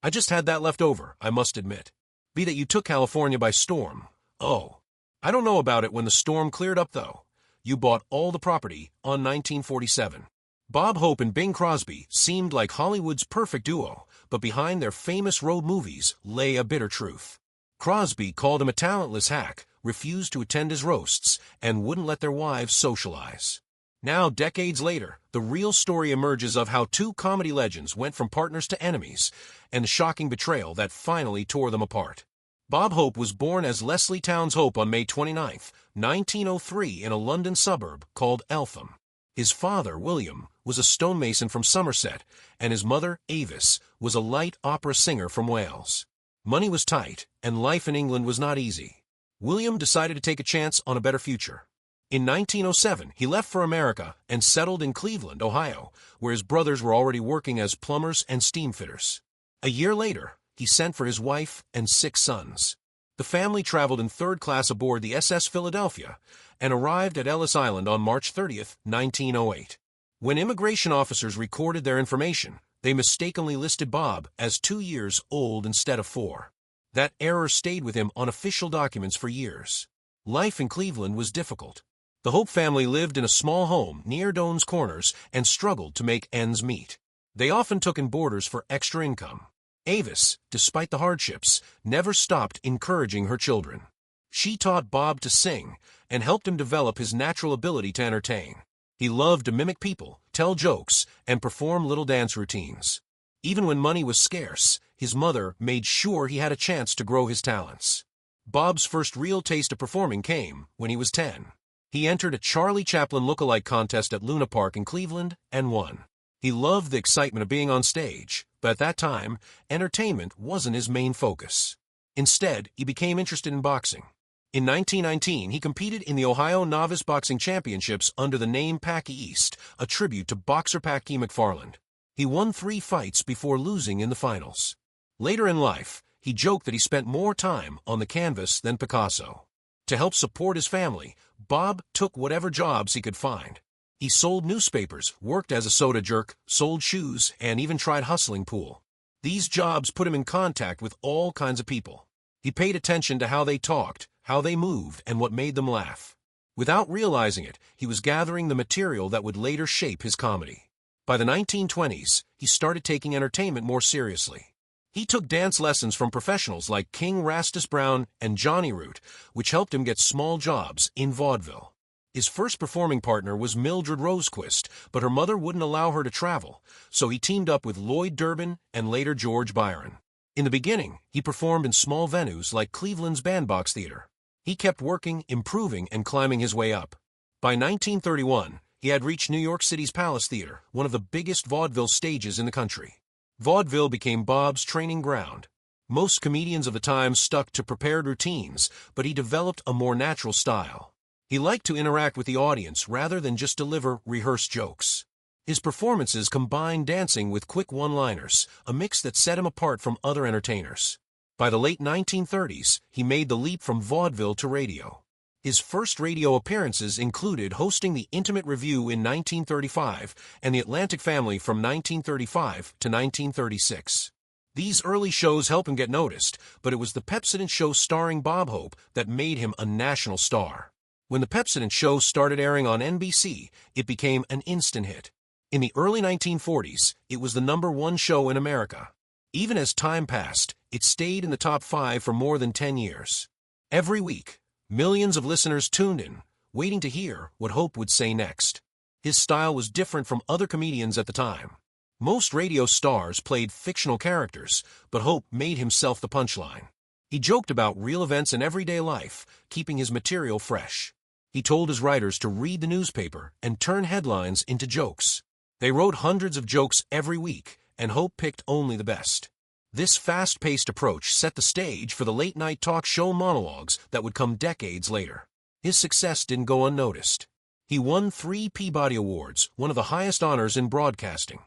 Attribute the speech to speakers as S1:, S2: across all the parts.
S1: I just had that left over, I must admit. Be that you took California by storm. Oh. I don't know about it when the storm cleared up, though. You bought all the property on 1947. Bob Hope and Bing Crosby seemed like Hollywood's perfect duo, but behind their famous road movies lay a bitter truth. Crosby called him a talentless hack, refused to attend his roasts, and wouldn't let their wives socialize. Now, decades later, the real story emerges of how two comedy legends went from partners to enemies, and the shocking betrayal that finally tore them apart. Bob Hope was born as Leslie Towns Hope on May 29, 1903, in a London suburb called Eltham. His father, William, was a stonemason from Somerset, and his mother, Avis, was a light opera singer from Wales. Money was tight, and life in England was not easy. William decided to take a chance on a better future. In 1907, he left for America and settled in Cleveland, Ohio, where his brothers were already working as plumbers and steamfitters. A year later, he sent for his wife and 6 sons. The family traveled in third class aboard the SS Philadelphia and arrived at Ellis Island on March 30, 1908. When immigration officers recorded their information, they mistakenly listed Bob as 2 years old instead of 4. That error stayed with him on official documents for years. Life in Cleveland was difficult. The Hope family lived in a small home near Doan's Corners and struggled to make ends meet. They often took in boarders for extra income. Avis, despite the hardships, never stopped encouraging her children. She taught Bob to sing and helped him develop his natural ability to entertain. He loved to mimic people, tell jokes, and perform little dance routines. Even when money was scarce, his mother made sure he had a chance to grow his talents. Bob's first real taste of performing came when he was 10. He entered a Charlie Chaplin look-alike contest at Luna Park in Cleveland and won. He loved the excitement of being on stage, but at that time, entertainment wasn't his main focus. Instead, he became interested in boxing. In 1919, he competed in the Ohio Novice Boxing Championships under the name Packy East, a tribute to boxer Packy McFarland. He won 3 fights before losing in the finals. Later in life, he joked that he spent more time on the canvas than Picasso. To help support his family, Bob took whatever jobs he could find. He sold newspapers, worked as a soda jerk, sold shoes, and even tried hustling pool. These jobs put him in contact with all kinds of people. He paid attention to how they talked, how they moved, and what made them laugh. Without realizing it, he was gathering the material that would later shape his comedy. By the 1920s, he started taking entertainment more seriously. He took dance lessons from professionals like King Rastus Brown and Johnny Root, which helped him get small jobs in vaudeville. His first performing partner was Mildred Rosequist, but her mother wouldn't allow her to travel, so he teamed up with Lloyd Durbin and later George Byron. In the beginning, he performed in small venues like Cleveland's Bandbox Theater. He kept working, improving, and climbing his way up. By 1931, he had reached New York City's Palace Theater, one of the biggest vaudeville stages in the country. Vaudeville became Bob's training ground. Most comedians of the time stuck to prepared routines, but he developed a more natural style. He liked to interact with the audience rather than just deliver rehearsed jokes. His performances combined dancing with quick one-liners, a mix that set him apart from other entertainers. By the late 1930s, he made the leap from vaudeville to radio. His first radio appearances included hosting the Intimate Review in 1935 and the Atlantic Family from 1935 to 1936. These early shows helped him get noticed, but it was the Pepsodent Show starring Bob Hope that made him a national star. When the Pepsodent Show started airing on NBC, it became an instant hit. In the early 1940s, it was the #1 show in America. Even as time passed, it stayed in the top 5 for more than 10 years. Every week, millions of listeners tuned in, waiting to hear what Hope would say next. His style was different from other comedians at the time. Most radio stars played fictional characters, but Hope made himself the punchline. He joked about real events in everyday life, keeping his material fresh. He told his writers to read the newspaper and turn headlines into jokes. They wrote hundreds of jokes every week, and Hope picked only the best. This fast-paced approach set the stage for the late-night talk show monologues that would come decades later. His success didn't go unnoticed. He won 3 Peabody Awards, one of the highest honors in broadcasting.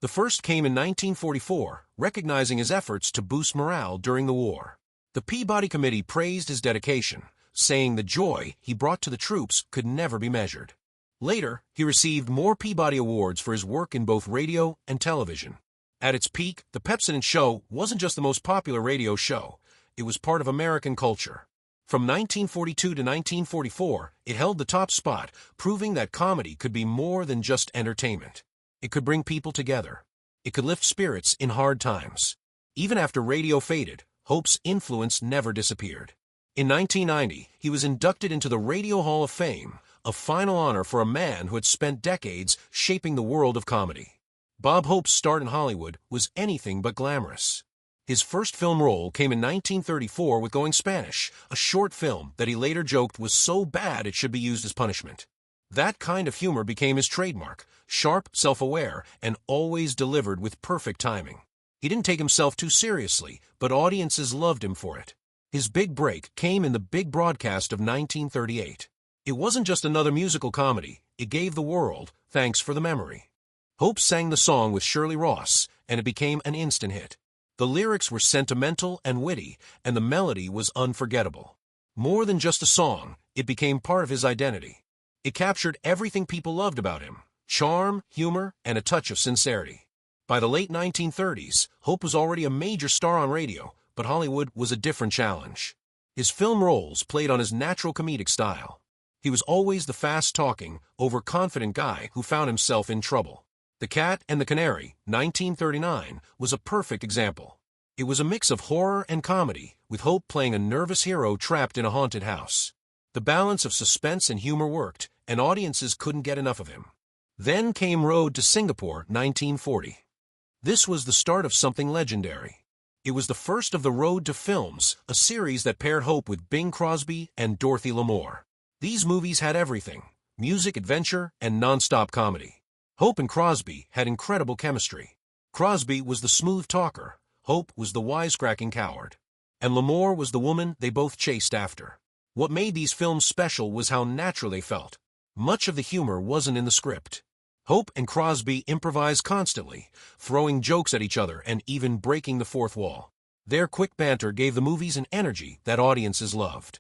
S1: The first came in 1944, recognizing his efforts to boost morale during the war. The Peabody Committee praised his dedication, saying the joy he brought to the troops could never be measured. Later, he received more Peabody Awards for his work in both radio and television. At its peak, The Pepsodent Show wasn't just the most popular radio show, it was part of American culture. From 1942 to 1944, it held the top spot, proving that comedy could be more than just entertainment. It could bring people together. It could lift spirits in hard times. Even after radio faded, Hope's influence never disappeared. In 1990, he was inducted into the Radio Hall of Fame, a final honor for a man who had spent decades shaping the world of comedy. Bob Hope's start in Hollywood was anything but glamorous. His first film role came in 1934 with Going Spanish, a short film that he later joked was so bad it should be used as punishment. That kind of humor became his trademark, sharp, self-aware, and always delivered with perfect timing. He didn't take himself too seriously, but audiences loved him for it. His big break came in The Big Broadcast of 1938. It wasn't just another musical comedy, it gave the world Thanks for the Memory. Hope sang the song with Shirley Ross, and it became an instant hit. The lyrics were sentimental and witty, and the melody was unforgettable. More than just a song, it became part of his identity. It captured everything people loved about him: charm, humor, and a touch of sincerity. By the late 1930s, Hope was already a major star on radio, but Hollywood was a different challenge. His film roles played on his natural comedic style. He was always the fast-talking, overconfident guy who found himself in trouble. The Cat and the Canary, 1939, was a perfect example. It was a mix of horror and comedy, with Hope playing a nervous hero trapped in a haunted house. The balance of suspense and humor worked, and audiences couldn't get enough of him. Then came Road to Singapore, 1940. This was the start of something legendary. It was the first of the Road to films, a series that paired Hope with Bing Crosby and Dorothy Lamour. These movies had everything: music, adventure, and non-stop comedy. Hope and Crosby had incredible chemistry. Crosby was the smooth talker, Hope was the wisecracking coward, and Lamour was the woman they both chased after. What made these films special was how natural they felt. Much of the humor wasn't in the script. Hope and Crosby improvised constantly, throwing jokes at each other and even breaking the fourth wall. Their quick banter gave the movies an energy that audiences loved.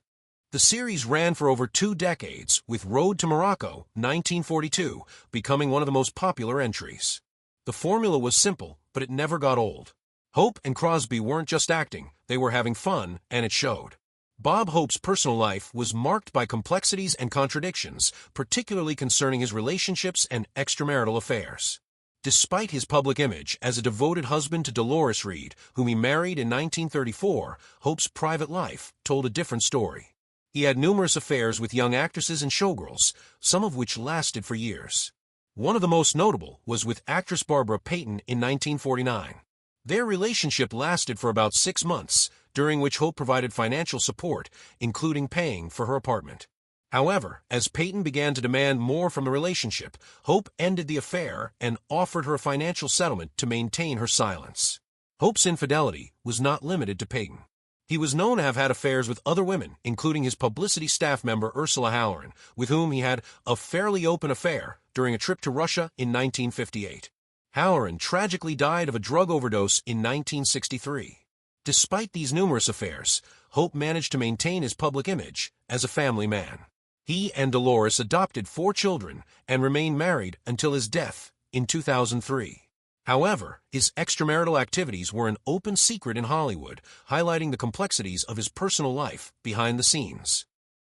S1: The series ran for over 2 decades, with Road to Morocco, 1942, becoming one of the most popular entries. The formula was simple, but it never got old. Hope and Crosby weren't just acting, they were having fun, and it showed. Bob Hope's personal life was marked by complexities and contradictions, particularly concerning his relationships and extramarital affairs. Despite his public image as a devoted husband to Dolores Reed, whom he married in 1934, Hope's private life told a different story. He had numerous affairs with young actresses and showgirls, some of which lasted for years. One of the most notable was with actress Barbara Payton in 1949. Their relationship lasted for about 6 months, during which Hope provided financial support, including paying for her apartment. However, as Payton began to demand more from the relationship, Hope ended the affair and offered her a financial settlement to maintain her silence. Hope's infidelity was not limited to Payton. He was known to have had affairs with other women, including his publicity staff member Ursula Halloran, with whom he had a fairly open affair during a trip to Russia in 1958. Halloran tragically died of a drug overdose in 1963. Despite these numerous affairs, Hope managed to maintain his public image as a family man. He and Dolores adopted 4 children and remained married until his death in 2003. However, his extramarital activities were an open secret in Hollywood, highlighting the complexities of his personal life behind the scenes.